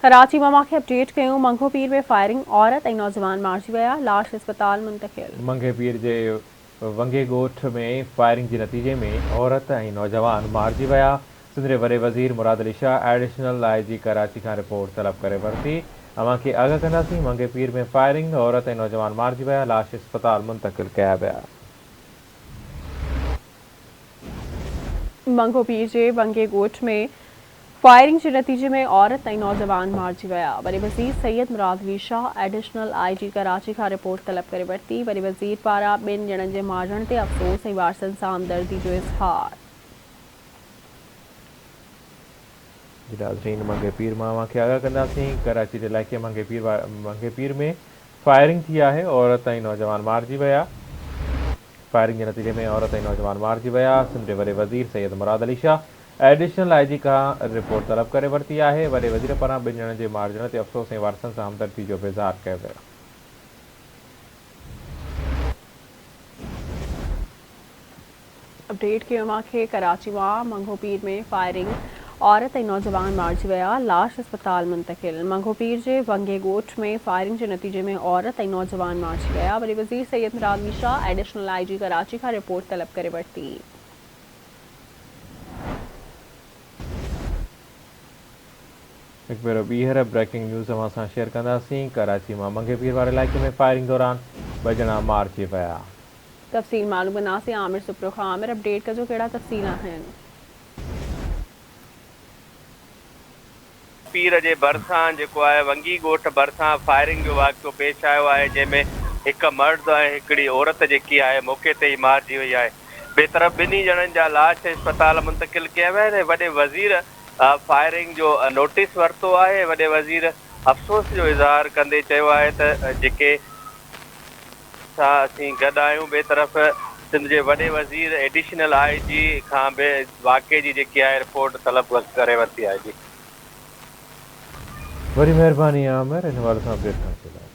कराची में मूंखे अपडेट कयूं। मंगो पीर में फायरिंग, औरत ऐं नौजवान मारिजी विया, लाश अस्पताल मुंतकिल। मंगे पीर जे वंगे ॻोठ में फायरिंग के नतीजे में औरत ऐं नौजवान मारिजी विया। सिंध जे वॾे वज़ीर मुराद अली शाह एडिशनल IG कराची खां रिपोर्ट तलब करे वरिती। अवां खे आगाह कंदासीं। मंगे पीर में फायरिंग, औरत ऐं नौजवान मारिजी विया, लाश अस्पताल मुंतकिल कया विया। मंगो पीर के वंगे ॻोठ में फायरिंग के नतीजे में औरत ऐं नौजवान मारिजी विया। वॾे वज़ीर सैयद मुराद अली शाह एडिशनल IG कराची खां रिपोर्ट तलब करे वरिती। वॾे वज़ीर पारां ॿिनि ॼणनि जे मारण ते अफ़सोस ऐं वारसनि सां हमदर्दी जो इज़हार। नाज़रीन, मंगे पीर मां अवां खे आगाह कंदासीं। कराची जे इलाइक़े मंगे पीर में फायरिंग थी आहे, औरत ऐं नौजवान मारिजी विया। फायरिंग के नतीजे में औरत ऐं नौजवान मारिजी विया। सिंध जे वॾे वज़ीर सैयद मुराद अली शाह एडिशनल IG खां रिपोर्ट तलब करे वरिती आहे। वॾे वज़ीर पारां ॿिनि ॼणनि जे मारिजण ते अफ़सोस ऐं वारसनि सां हमदर्दी जो बि इज़हार कयो वियो। अपडेट कयो मूंखे। कराची में मंगो पीर में फायरिंग, औरत ऐं नौजवान मारिजी विया, लाश अस्पताल मुंतकिल। मंगो पीर जे वंगे ॻोठ में फायरिंग के नतीजे में औरत ऐं नौजवान मारिजी विया। वॾे वज़ीर सैयद मुराद अली शाह एडिशनल IG कराची खां रिपोर्ट तलब करे वरिती। हिकु भेरो ॿीहर ब्रेकिंग न्यूज़ अवां सां शेयर कंदासीं। कराची मां मंगे पीर वारे इलाइक़े में फायरिंग दौरान 2 ॼणा मारिजी विया। तफ़सील मालूम कंदासीं आमिर सुप्रो खां। आमिर, अपडेट कजो, कहिड़ा तफ़सील आहिनि? पीर जे भरिसां जेको आहे वंगी ॻोठ भरिसां फायरिंग जो वाक़ियो पेश आयो आहे, जंहिंमें हिकु मर्द ऐं हिकिड़ी औरत जेकी आहे मौक़े ते ई मारिजी वई आहे। ॿिए तरफ़ ॿिन्ही ॼणनि जा लाश अस्पताल मुंतकिल कया विया आहिनि। वॾे वज़ीर फायरिंग जो नोटिस वरितो आहे। वॾे वज़ीर अफ़सोस जो इज़हार कंदे चयो आहे त जेके सां असीं गॾु आहियूं। ॿिए तरफ़ सिंध जे वॾे वज़ीर एडिशनल IG खां बि वाक़े जी जेकी आहे रिपोर्ट तलब करे वरिती आहे। जी, वरी महिरबानी आमिर, हिन हवाले सां अपडेट करण जे लाइ।